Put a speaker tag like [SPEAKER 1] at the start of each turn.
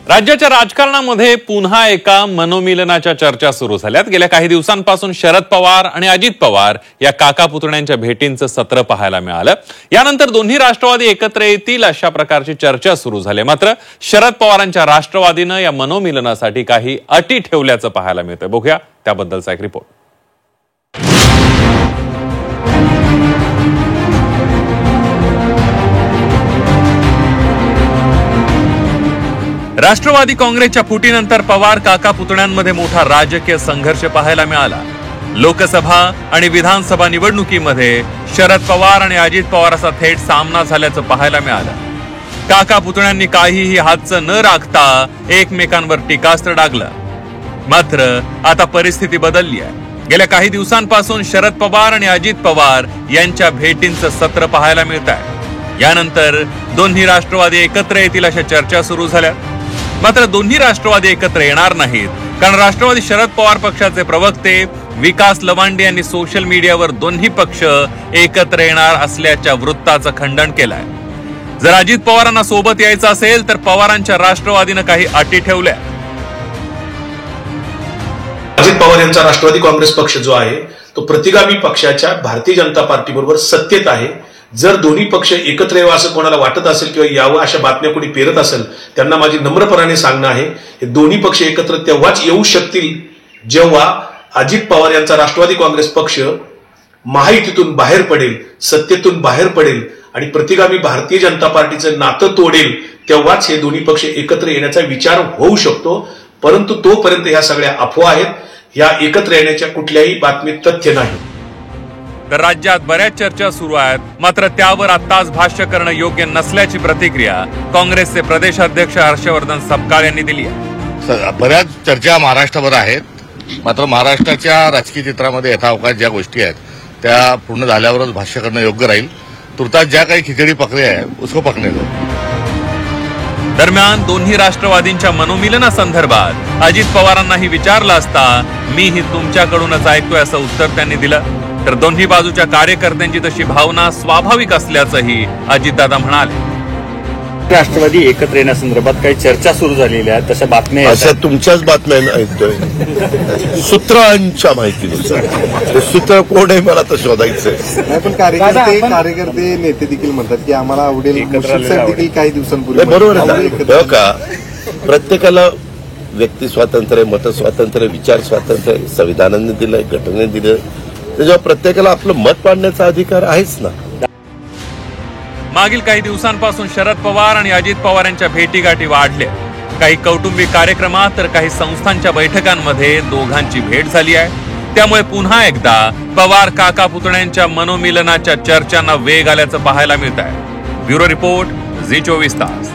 [SPEAKER 1] राज्याच्या राजकारणामध्ये पुन्हा एका मनोमिलनाच्या चर्चा सुरू झाल्यात। गेल्या काही दिवसांपासून शरद पवार आणि अजित पवार या काका पुतण्यांच्या भेटींचं सत्र पाहायला मिळालं। यानंतर दोन्ही राष्ट्रवादी एकत्र येतील अशा प्रकारची चर्चा सुरू झाली। मात्र शरद पवारांच्या राष्ट्रवादीनं या मनोमिलनासाठी काही अटी ठेवल्याचं पाहायला मिळतंय। बघूया त्याबद्दलचा एक रिपोर्ट। राष्ट्रवादी काँग्रेसच्या फुटीनंतर पवार काका पुतण्यांमध्ये मोठा राजकीय संघर्ष पाहायला मिळाला। लोकसभा आणि विधानसभा निवडणुकीमध्ये शरद पवार आणि अजित पवारांचा थेट सामना झाल्याचं पाहायला मिळालं। काका पुतण्यांनी काहीही हातचं न राखता एकमेकांवर टीकास्त्र डागलं। मात्र आता परिस्थिती बदलली आहे। गेल्या काही दिवसांपासून शरद पवार आणि अजित पवार यांच्या भेटींचं सत्र पाहायला मिळत आहे। यानंतर दोन्ही राष्ट्रवादी एकत्र येतील अशा चर्चा सुरू झाल्या। मात्र दोन्ही राष्ट्रवादी एकत्र येणार नाहीत, कारण राष्ट्रवादी शरद पवार पक्षाचे प्रवक्ते विकास लवांडे यांनी सोशल मीडियावर दोन्ही पक्ष एकत्र येणार असल्याच्या वृत्ताचं खंडन केलंय। जर अजित पवारांना सोबत यायचं असेल तर पवारांच्या राष्ट्रवादीनं काही अटी ठेवल्या।
[SPEAKER 2] अजित पवार यांचा राष्ट्रवादी काँग्रेस पक्ष जो आहे तो प्रतिगामी पक्षाच्या भारतीय जनता पार्टी बरोबर सत्तेत आहे। जर दोन्ही पक्ष एकत्र यावं असं कोणाला वाटत असेल किंवा यावं अशा बातम्या कोणी पेरत असेल, त्यांना माझी नम्रपणाने सांगणं आहे, हे दोन्ही पक्ष एकत्र तेव्हाच येऊ शकतील जेव्हा अजित पवार यांचा राष्ट्रवादी काँग्रेस पक्ष महायुतीतून बाहेर पडेल, सत्तेतून बाहेर पडेल आणि प्रतिगामी भारतीय जनता पार्टीचं नातं तोडेल, तेव्हाच हे दोन्ही पक्ष एकत्र येण्याचा विचार होऊ शकतो। परंतु तोपर्यंत ह्या सगळ्या अफवा आहेत, या एकत्र येण्याच्या कुठल्याही बातमीत तथ्य नाही।
[SPEAKER 1] तर राज्यात बऱ्याच चर्चा सुरू आहेत, मात्र त्यावर आत्ताच भाष्य करणं योग्य नसल्याची प्रतिक्रिया काँग्रेसचे प्रदेशाध्यक्ष हर्षवर्धन सपकाळ यांनी दिली आहे।
[SPEAKER 3] बऱ्याच चर्चा महाराष्ट्रावर आहेत, मात्र महाराष्ट्राच्या राजकीय चित्रामध्ये यथावकाश ज्या गोष्टी आहेत त्या पूर्ण झाल्यावरच भाष्य करणं योग्य राहील। तुर्तास ज्या काही खिचडी पकड़े आहे उसको पकड़ने दो।
[SPEAKER 1] दरम्यान दोन्ही राष्ट्रवादींच्या मनोमिलनासंदर्भात अजित पवारांनाही विचारलं असता मीही तुमच्याकडूनच ऐकतोय असं उत्तर त्यांनी दिलं। तर दोन्ही बाजूच्या कार्यकर्त्यांची तशी भावना स्वाभाविक असल्याचंही अजितदादा म्हणाले।
[SPEAKER 4] राष्ट्रवादी एकत्र येण्यासंदर्भात काही चर्चा सुरू झालेल्या आहेत, तशा बातम्या
[SPEAKER 5] अशा तुमच्याच बातम्या ऐकतोय सूत्रांच्या माहितीनुसार। ते सूत्र कोण आहे मला तर शोधायचंय।
[SPEAKER 6] पण कार्यकर्ते नेते देखील म्हणतात की आम्हाला आवडेल देखील काही दिवसांपूर्वी।
[SPEAKER 5] बरोबर आहे का? प्रत्येकाला व्यक्ती स्वातंत्र्य, मत स्वातंत्र्य, विचार स्वातंत्र्य संविधानाने दिलंय, घटनेने दिलं, त्याच्यावर प्रत्येकाला आपलं मत पाडण्याचा अधिकार आहेच ना।
[SPEAKER 1] मागील काही दिवसांपासून शरद पवार आणि अजित पवार यांच्या भेटीगाठी वाढल्या। काही कौटुंबिक कार्यक्रमात तर काही संस्थांच्या बैठकांमध्ये दोघांची भेट झाली आहे। त्यामुळे पुन्हा एकदा पवार काका पुतण्यांच्या मनोमिलनाच्या चर्चांना वेग आल्याचं पाहायला मिळत आहे। ब्युरो रिपोर्ट, झी 24 तास।